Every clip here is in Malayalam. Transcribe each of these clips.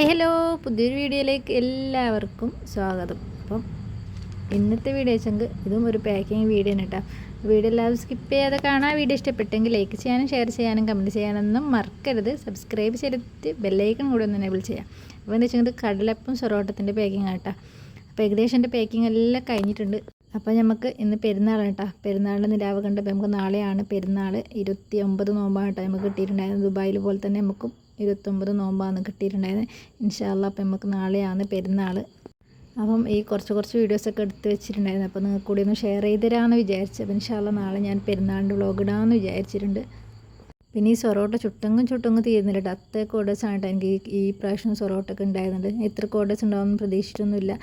ഹായ് ഹലോ, പുതിയൊരു വീഡിയോയിലേക്ക് എല്ലാവർക്കും സ്വാഗതം. അപ്പം ഇന്നത്തെ വീഡിയോ വെച്ചെങ്കിൽ ഇതും ഒരു പാക്കിങ് വീഡിയോ ആണ് കേട്ടോ. വീഡിയോ എല്ലാവരും സ്കിപ്പ് ചെയ്യാതെ കാണാൻ. വീഡിയോ ഇഷ്ടപ്പെട്ടെങ്കിൽ ലൈക്ക് ചെയ്യാനും ഷെയർ ചെയ്യാനും കമൻറ്റ് ചെയ്യാനൊന്നും മറക്കരുത്. സബ്സ്ക്രൈബ് ചെയ്തിട്ട് ബെല്ലൈക്കൺ കൂടി ഒന്ന് എനേബിൾ ചെയ്യാം. അപ്പോൾ എന്താ വെച്ചാൽ കടലപ്പം സൊറോട്ടത്തിൻ്റെ പാക്കിങ് ആട്ടോ. അപ്പോൾ ഏകദേശം എൻ്റെ പാക്കിങ് എല്ലാം കഴിഞ്ഞിട്ടുണ്ട്. അപ്പോൾ നമുക്ക് ഇന്ന് പെരുന്നാളാണ് കേട്ടോ. പെരുന്നാളിൻ്റെ നിലാവ് കണ്ടപ്പോൾ നമുക്ക് നാളെയാണ് പെരുന്നാൾ. 29 നോമ്പാണ് കേട്ടോ നമുക്ക് കിട്ടിയിട്ടുണ്ടായിരുന്നത്. ദുബായിൽ പോലെ തന്നെ നമുക്കും 29 നോമ്പാണ് കിട്ടിയിട്ടുണ്ടായിരുന്നത്. ഇൻഷാ അല്ലാഹ് അപ്പം നമുക്ക് നാളെയാണ് പെരുന്നാൾ. അപ്പം ഈ കുറച്ച് വീഡിയോസൊക്കെ എടുത്ത് വെച്ചിട്ടുണ്ടായിരുന്നു. അപ്പോൾ നിങ്ങൾക്ക് കൂടി ഒന്ന് ഷെയർ ചെയ്ത് തരാമെന്ന് വിചാരിച്ചു. അപ്പോൾ ഇൻഷാ അല്ലാഹ് നാളെ ഞാൻ പെരുന്നാളിൻ്റെ വ്ളോഗ് ഇടാമെന്ന് വിചാരിച്ചിട്ടുണ്ട്. പിന്നെ ഈ സൊറോട്ട ചുട്ടങ്ങും തീരുന്നില്ല കേട്ടോ. അത്രയ്ക്ക് ഓർഡേഴ്സാണ് കേട്ടോ എനിക്ക് ഈ പ്രാവശ്യം സൊറോട്ടൊക്കെ ഉണ്ടായിരുന്നുണ്ട്. ഇത്രയ്ക്ക് ഓർഡേഴ്സ് ഉണ്ടാവുമെന്ന് പ്രതീക്ഷിച്ചൊന്നുമില്ല.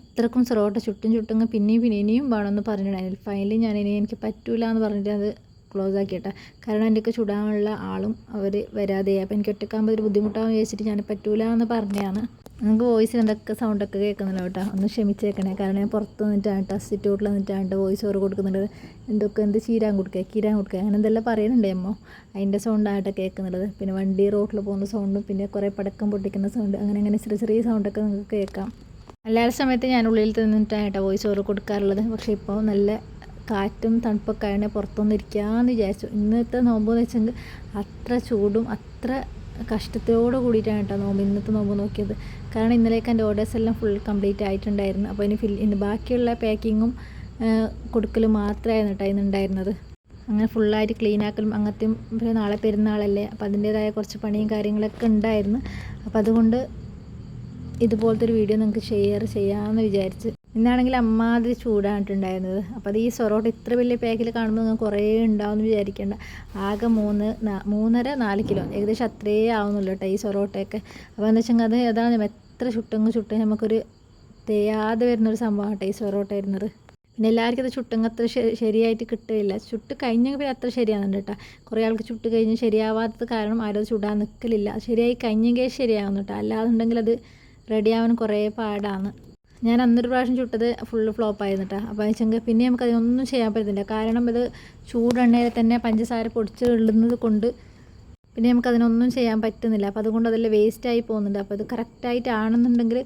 അത്രക്കും സൊറോട്ട ചുട്ടങ്ങ് പിന്നെയും ഇനിയും വേണമെന്ന് പറഞ്ഞിട്ടുണ്ടായിരുന്നു. ഫൈനലി എനിക്ക് പറ്റൂല എന്ന് പറഞ്ഞിട്ട് അത് ക്ലോസ് ആക്കി കേട്ടോ. കാരണം എനിക്ക് ചുടാനുള്ള ആളും അവർ വരാതെ. അപ്പോൾ എനിക്ക് ഒറ്റക്കാകുമ്പോൾ ഒരു ബുദ്ധിമുട്ടാണെന്ന് വിചാരിച്ചിട്ട് ഞാൻ പറ്റൂല എന്ന് പറഞ്ഞതാണ്. നമുക്ക് വോയിസിൽ എന്തൊക്കെ സൗണ്ടൊക്കെ കേൾക്കുന്നില്ല കേട്ടോ. ഒന്ന് ക്ഷമിച്ചേക്കണേ. കാരണം ഞാൻ പുറത്ത് നിന്നിട്ടാണ് കേട്ടോ, സിറ്റൗട്ടിൽ നിന്നിട്ടാണ് വോയിസ് ഓവർ കൊടുക്കുന്നുണ്ട്. എന്ത് കീരാൻ കൊടുക്കുക അങ്ങനെ എന്തെല്ലാം പറയുന്നുണ്ട് അമ്മോ. അതിൻ്റെ സൗണ്ടായിട്ടോ കേൾക്കുന്നുള്ളത്. പിന്നെ വണ്ടി റോഡിൽ പോകുന്ന സൗണ്ടും പിന്നെ കുറേ പടക്കം പൊട്ടിക്കുന്ന സൗണ്ട്, അങ്ങനെ ചെറിയ സൗണ്ടൊക്കെ നിങ്ങൾക്ക് കേൾക്കാം. അല്ലാത്ത സമയത്ത് ഞാൻ ഉള്ളിൽ നിന്നിട്ടാണ് കേട്ടോ വോയിസ് ഓവർ കൊടുക്കാറുള്ളത്. പക്ഷേ ഇപ്പോൾ നല്ല കാറ്റും തണുപ്പൊക്കെ ആയതിനെ പുറത്തൊന്നും ഇരിക്കാമെന്ന് വിചാരിച്ചു. ഇന്നത്തെ നോമ്പെന്ന് വെച്ചെങ്കിൽ അത്ര ചൂടും അത്ര കഷ്ടത്തോട് കൂടിയിട്ടാണ് കേട്ടോ ഇന്നത്തെ നോമ്പ് നോക്കിയത്. കാരണം ഇന്നലേക്ക് എൻ്റെ ഓർഡേഴ്സ് എല്ലാം ഫുൾ കംപ്ലീറ്റ് ആയിട്ടുണ്ടായിരുന്നു. അപ്പോൾ ഇനി ബാക്കിയുള്ള പാക്കിങ്ങും കൊടുക്കലും മാത്രമായിരുന്നു കേട്ടോ ഇന്നുണ്ടായിരുന്നത്. അങ്ങനെ ഫുള്ളായിട്ട് ക്ലീൻ ആക്കലും അങ്ങനത്തെയും. പിന്നെ നാളെ പെരുന്നാളല്ലേ, അപ്പോൾ അതിൻ്റേതായ കുറച്ച് പണിയും കാര്യങ്ങളൊക്കെ ഉണ്ടായിരുന്നു. അപ്പോൾ അതുകൊണ്ട് ഇതുപോലത്തെ ഒരു വീഡിയോ നിങ്ങൾക്ക് ഷെയർ ചെയ്യാമെന്ന് വിചാരിച്ച്. ഇന്നാണെങ്കിൽ അമ്മാതിരി ചൂടായിട്ടുണ്ടായിരുന്നത്. അപ്പോൾ അത് ഈ സൊറോട്ട ഇത്ര വലിയ പാക്കിൽ കാണുമ്പോൾ നിങ്ങൾക്ക് കുറേ ഉണ്ടാവുമെന്ന് വിചാരിക്കേണ്ട. ആകെ 3.5-4 കിലോ ഏകദേശം അത്രേ ആവുന്നുള്ളൂ കേട്ടോ ഈ സൊറോട്ടയൊക്കെ. അപ്പോൾ എന്താ വെച്ചാൽ അത് അതാണ് എത്ര ചുട്ട് നമുക്കൊരു തേയാതെ വരുന്നൊരു സംഭവമാണ് കേട്ടോ ഈ സൊറോട്ട വരുന്നത്. പിന്നെ എല്ലാവർക്കും അത് ചുട്ടങ്ങ് അത്ര ശരിയായിട്ട് കിട്ടില്ല. ചുട്ട് കഴിഞ്ഞെങ്കിൽ പിന്നെ അത്ര ശരിയാകുന്നുണ്ട് കേട്ടോ. കുറേ ആൾക്ക് ചുട്ട് കഴിഞ്ഞ് ശരിയാവാത്തത് കാരണം ആരും അത് ചുടാൻ നിൽക്കലില്ല. ശരിയായി കഴിഞ്ഞെങ്കിൽ ശരിയാവുന്നു കേട്ടോ. അല്ലാതുണ്ടെങ്കിൽ അത് റെഡിയാവാൻ കുറേ പാടാണ്. ഞാൻ അന്നൊരു പ്രാവശ്യം ചുട്ടത് ഫുള്ള് ഫ്ലോപ്പായിരുന്നു കേട്ടോ. അപ്പോൾ വെച്ചെങ്കിൽ പിന്നെ നമുക്കതിനൊന്നും ചെയ്യാൻ പറ്റുന്നില്ല. കാരണം ഇത് ചൂടെണ്ണയിൽ തന്നെ പഞ്ചസാര പൊടിച്ച് ഇടുന്നത് കൊണ്ട് പിന്നെ നമുക്കതിനൊന്നും ചെയ്യാൻ പറ്റുന്നില്ല. അപ്പോൾ അതുകൊണ്ട് അതെല്ലാം വേസ്റ്റായി പോകുന്നുണ്ട്. അപ്പോൾ ഇത് കറക്റ്റായിട്ടാണെന്നുണ്ടെങ്കിൽ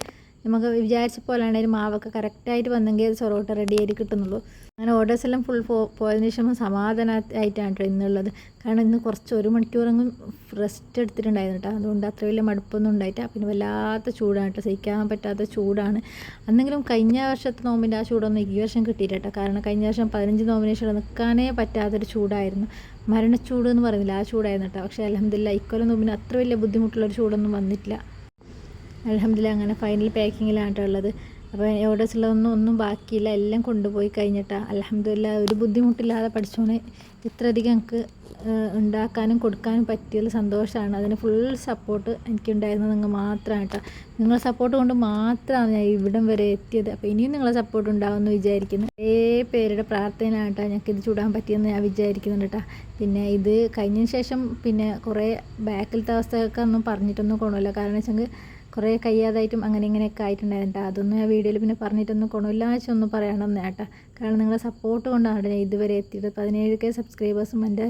നമുക്ക് വിചാരിച്ച പോലെയാണെങ്കിൽ മാവൊക്കെ കറക്റ്റായിട്ട് വന്നെങ്കിൽ അത് സൊറോട്ട റെഡി ആയിട്ട് കിട്ടുന്നുള്ളൂ. അങ്ങനെ ഓർഡേഴ്സ് എല്ലാം ഫുൾ പോയതിന് ശേഷം സമാധാനമായിട്ടാണ് കേട്ടോ ഇന്നുള്ളത്. കാരണം ഇന്ന് കുറച്ച് 1 മണിക്കൂറെങ്കിലും റെസ്റ്റ് എടുത്തിട്ടുണ്ടായിരുന്നു കേട്ടോ. അതുകൊണ്ട് അത്ര വലിയ മടുപ്പൊന്നും ഉണ്ടായിട്ടാ. പിന്നെ വല്ലാത്ത ചൂടാണ് കേട്ടോ, സഹിക്കാൻ പറ്റാത്ത ചൂടാണ്. അന്നെങ്കിലും കഴിഞ്ഞ വർഷത്തെ നോമ്പിൻ്റെ ആ ചൂടൊന്നും ഈ വർഷം കിട്ടിയില്ല കേട്ടോ. കാരണം കഴിഞ്ഞ വർഷം 15 നോമ്പിന് ശേഷം നിൽക്കാനേ പറ്റാത്തൊരു ചൂടായിരുന്നു. മരണച്ചൂട് എന്ന് പറയുന്നില്ല, ആ ചൂടായിരുന്നു കേട്ടോ. പക്ഷേ അൽഹംദുലില്ലാഹ് ഇക്കൊല്ലം നോമ്പിന് അത്ര വലിയ ബുദ്ധിമുട്ടുള്ളൊരു ചൂടൊന്നും വന്നിട്ടില്ല. അൽഹംദുലില്ലാഹ് അങ്ങനെ ഫൈനൽ പാക്കിങ്ങിലാണ് കേട്ടോ ഉള്ളത്. അപ്പോൾ ഓർഡേഴ്സുള്ളതൊന്നും ബാക്കിയില്ല, എല്ലാം കൊണ്ടുപോയി കഴിഞ്ഞിട്ടാണ്. അൽഹംദുലില്ലാഹ് ഒരു ബുദ്ധിമുട്ടില്ലാതെ പഠിച്ചോനെ ഇത്രയധികം എനിക്ക് ഉണ്ടാക്കാനും കൊടുക്കാനും പറ്റിയൊരു സന്തോഷമാണ്. അതിന് ഫുൾ സപ്പോർട്ട് എനിക്കുണ്ടായിരുന്നത് നിങ്ങൾ മാത്രമാണ് കേട്ടോ. നിങ്ങളെ സപ്പോർട്ട് കൊണ്ട് മാത്രമാണ് ഞാൻ ഇവിടം വരെ എത്തിയത്. അപ്പോൾ ഇനിയും നിങ്ങളെ സപ്പോർട്ട് ഉണ്ടാവുമെന്ന് വിചാരിക്കുന്നു. പേരുടെ പ്രാർത്ഥനയാണ് കേട്ടോ ഞങ്ങൾക്കിത് ചൂടാൻ പറ്റിയെന്ന് ഞാൻ വിചാരിക്കുന്നുണ്ട് കേട്ടോ. പിന്നെ ഇത് കഴിഞ്ഞതിന് ശേഷം പിന്നെ കുറേ ബാക്കിലത്തെ അവസ്ഥയൊക്കെ ഒന്നും പറഞ്ഞിട്ടൊന്നും കൊണ്ടുമില്ല. കാരണം വെച്ചെങ്കിൽ കുറേ കഴിയാതായിട്ടും ഇങ്ങനെയൊക്കെ ആയിട്ടുണ്ടായിരുന്നു. അതൊന്നും ആ വീഡിയോയിൽ പിന്നെ പറഞ്ഞിട്ടൊന്നും കൊണ്ടുമില്ല. ഒന്നും പറയണമെന്ന് കേട്ടോ. കാരണം നിങ്ങളെ സപ്പോർട്ട് കൊണ്ടാണ് ഞാൻ ഇതുവരെ എത്തിയത്. 17K സബ്സ്ക്രൈബേഴ്സും എൻ്റെ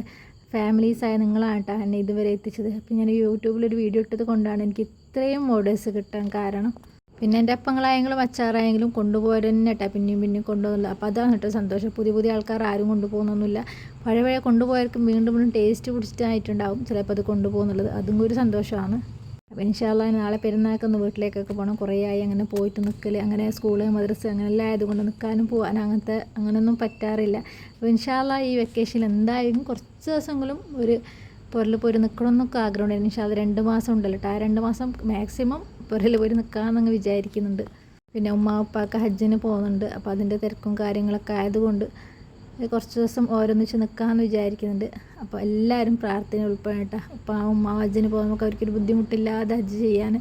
ഫാമിലീസായ നിങ്ങളാണ് കേട്ടോ എന്നെ ഇതുവരെ എത്തിച്ചത്. അപ്പോൾ ഞാൻ യൂട്യൂബിലൊരു വീഡിയോ ഇട്ടത് കൊണ്ടാണ് എനിക്ക് ഇത്രയും ഓർഡേഴ്സ് കിട്ടാൻ കാരണം. പിന്നെ എൻ്റെ അപ്പങ്ങളായെങ്കിലും അച്ചാറായെങ്കിലും കൊണ്ടുപോയത് തന്നെ കേട്ടോ പിന്നെയും കൊണ്ടുപോകുന്നില്ല. അപ്പോൾ അതാണ് കേട്ടോ സന്തോഷം. പുതിയ ആൾക്കാർ ആരും കൊണ്ടുപോകുന്നൊന്നുമില്ല. പഴയ കൊണ്ടുപോയവർക്ക് വീണ്ടും ടേസ്റ്റ് പിടിച്ചിട്ടായിട്ടുണ്ടാവും ചിലപ്പോൾ അത് കൊണ്ടുപോകുന്നുള്ളത്. അതും ഒരു സന്തോഷമാണ്. അപ്പോൾ ഇൻഷാ അല്ലാഹ് നാളെ പെരുന്നാൾക്കൊന്ന് വീട്ടിലേക്കൊക്കെ പോകണം. കുറേ ആയി അങ്ങനെ പോയിട്ട് നിൽക്കൽ, അങ്ങനെ സ്കൂള് മദ്രസ അങ്ങനെയെല്ലാം ആയതുകൊണ്ട് നിൽക്കാനും അങ്ങനെയൊന്നും പറ്റാറില്ല. അപ്പോൾ ഇൻഷാ അല്ലാഹ് ഈ വെക്കേഷനിൽ എന്തായാലും കുറച്ച് ദിവസങ്ങളും ഒരു പുരൽ പോയി നിൽക്കണമെന്നൊക്കെ ആഗ്രഹമുണ്ടായിരുന്നു. ഇൻഷാ അല്ലാഹ് 2 മാസം ഉണ്ടല്ലോ കേട്ടോ. ആ 2 മാസം മാക്സിമം പുരൽ പോയി നിൽക്കാമെന്നങ്ങ് വിചാരിക്കുന്നുണ്ട്. പിന്നെ ഉപ്പാക്ക് ഹജ്ജിന് പോകുന്നുണ്ട്. അപ്പോൾ അതിൻ്റെ തിരക്കും കാര്യങ്ങളൊക്കെ ആയതുകൊണ്ട് കുറച്ച് ദിവസം ഓരോന്നിച്ച് നിൽക്കാമെന്ന് വിചാരിക്കുന്നുണ്ട്. അപ്പോൾ എല്ലാവരും പ്രാർത്ഥന ഉൾപ്പെടട്ടെ. ഹജ്ജിന് പോകുമ്പോൾ നമുക്ക് അവർക്കൊരു ബുദ്ധിമുട്ടില്ലാതെ ഹജ്ജ് ചെയ്യാൻ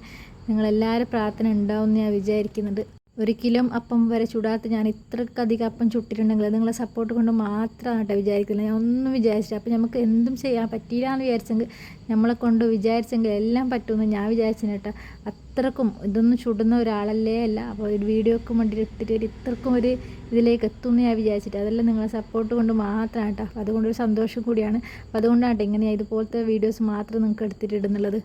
നിങ്ങളെല്ലാവരും പ്രാർത്ഥന ഉണ്ടാവുമെന്ന് ഞാൻ വിചാരിക്കുന്നുണ്ട്. 1 കിലോ അപ്പം വരെ ചുടാത്ത ഞാൻ ഇത്രക്കധികം അപ്പം ചുട്ടിട്ടുണ്ടെങ്കിൽ നിങ്ങളെ സപ്പോർട്ട് കൊണ്ട് മാത്രമാണ് കേട്ടോ വിചാരിക്കുന്നത്. ഞാൻ ഒന്നും വിചാരിച്ചില്ല. അപ്പോൾ നമുക്ക് എന്തും ചെയ്യാൻ പറ്റിയില്ല എന്ന് വിചാരിച്ചെങ്കിൽ നമ്മളെ കൊണ്ട് വിചാരിച്ചെങ്കിൽ എല്ലാം പറ്റുമെന്ന് ഞാൻ വിചാരിച്ചു കേട്ടോ. അത്രക്കും ഇതൊന്നും ചുടുന്ന ഒരാളല്ലേ അല്ല. അപ്പോൾ ഒരു വീഡിയോക്ക് വേണ്ടി ഇത്രക്കും ഒരു ഇതിലേക്ക് എത്തുമെന്ന് ഞാൻ വിചാരിച്ചിട്ട്. അതെല്ലാം നിങ്ങളെ സപ്പോർട്ട് കൊണ്ട് മാത്രമാണ് കേട്ടോ. അപ്പോൾ അതുകൊണ്ടൊരു സന്തോഷം കൂടിയാണ്. അപ്പോൾ അതുകൊണ്ടാണ് ഇങ്ങനെ ഇതുപോലത്തെ വീഡിയോസ് മാത്രം നിങ്ങൾക്ക് എടുത്തിട്ടുണ്ടെന്നുള്ളത്.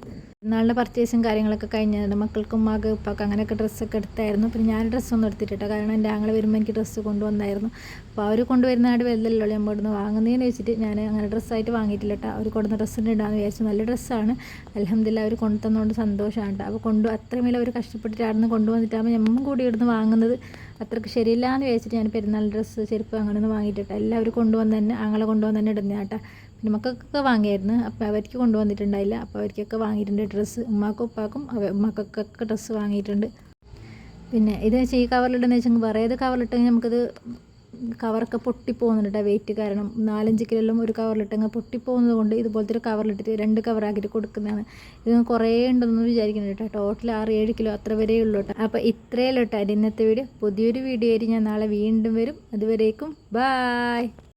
നാളെ പർച്ചേസും കാര്യങ്ങളൊക്കെ കഴിഞ്ഞിട്ടുണ്ട്. മക്കൾക്കും ഉമ്മാക്ക് ഉപ്പാക്ക് അങ്ങനെയൊക്കെ ഡ്രസ്സൊക്കെ എടുത്തായിരുന്നു. പിന്നെ ഞാൻ ഡ്രസ്സൊന്നും എടുത്തിട്ടില്ല, കാരണം എൻ്റെ ആങ്ങളെ വരുമ്പോൾ എനിക്ക് ഡ്രസ്സ് കൊണ്ടുവന്നായിരുന്നു. അപ്പോൾ അവർ കൊണ്ടുവരുന്ന നാട് വലുതല്ലോ ഞാൻ ഇവിടുന്ന് വാങ്ങുന്നതെന്ന് വെച്ചിട്ട് ഞാൻ അങ്ങനെ ഡ്രസ്സായിട്ട് വാങ്ങിയിട്ടില്ല കേട്ടോ. അവർ കൊടുന്ന ഡ്രസ്സിൻ്റെ ഇടാമെന്ന് വിചാരിച്ചു. നല്ല ഡ്രസ്സാണ്, അൽഹംദുലില്ലാ. അവർ കൊണ്ടു തന്നുകൊണ്ട് സന്തോഷമാണ് കേട്ടോ. അപ്പോൾ അത്രമേൽ അവർ കഷ്ടപ്പെട്ടിട്ട് അവിടെ നിന്ന് കൊണ്ടുവന്നിട്ടാകുമ്പോൾ ഞമ്മ കൂടി ഇവിടുന്ന് വാങ്ങുന്നത് അത്രയ്ക്ക് ശരിയില്ല എന്ന് വിചാരിച്ചിട്ട് ഞാൻ പെരുന്നാൾ ഡ്രസ്സ് ചെരുപ്പ് അങ്ങനെയൊന്നും വാങ്ങിയിട്ടില്ല. എല്ലാവരും കൊണ്ടുവന്ന് തന്നെ, ആങ്ങളെ കൊണ്ടുവന്ന് തന്നെ ഇടുന്ന കേട്ടോ. പിന്നെ മക്കൾക്കൊക്കെ വാങ്ങിയായിരുന്നു, അപ്പോൾ അവർക്ക് കൊണ്ടുവന്നിട്ടുണ്ടായില്ല. അപ്പോൾ അവർക്കൊക്കെ വാങ്ങിയിട്ടുണ്ട് ഡ്രസ്സ്. ഉമ്മാക്കും ഉപ്പാക്കും മക്കൾക്കൊക്കെ ഡ്രസ്സ് വാങ്ങിയിട്ടുണ്ട്. പിന്നെ ഇത് വെച്ചാൽ ഈ കവറിലിട്ടെന്ന് വെച്ചാൽ വേറെ ഏത് കവറിലിട്ടെങ്കിൽ നമുക്കത് കവറൊക്കെ പൊട്ടിപ്പോകുന്നുണ്ട് കേട്ടോ. വെയിറ്റ് കാരണം 4-5 കിലോ ഒരു കവറിലിട്ടങ്ങ് പൊട്ടിപ്പോകുന്നത് കൊണ്ട് ഇതുപോലത്തെ ഒരു കവറിലിട്ടിട്ട് 2 കവറാക്കിയിട്ട് കൊടുക്കുന്നതാണ്. ഇത് കുറേ ഉണ്ടെന്ന് വിചാരിക്കുന്നുണ്ട് കേട്ടോ. ടോട്ടൽ 6-7 കിലോ അത്ര വരെ ഉള്ളൂ കേട്ടോ. അപ്പോൾ ഇത്രയേ ഉള്ളൂ കേട്ടോ ഇന്നത്തെ വീഡിയോ. പുതിയൊരു വീഡിയോ ആയിട്ട് ഞാൻ നാളെ വീണ്ടും വരും. അതുവരേക്കും ബായ്.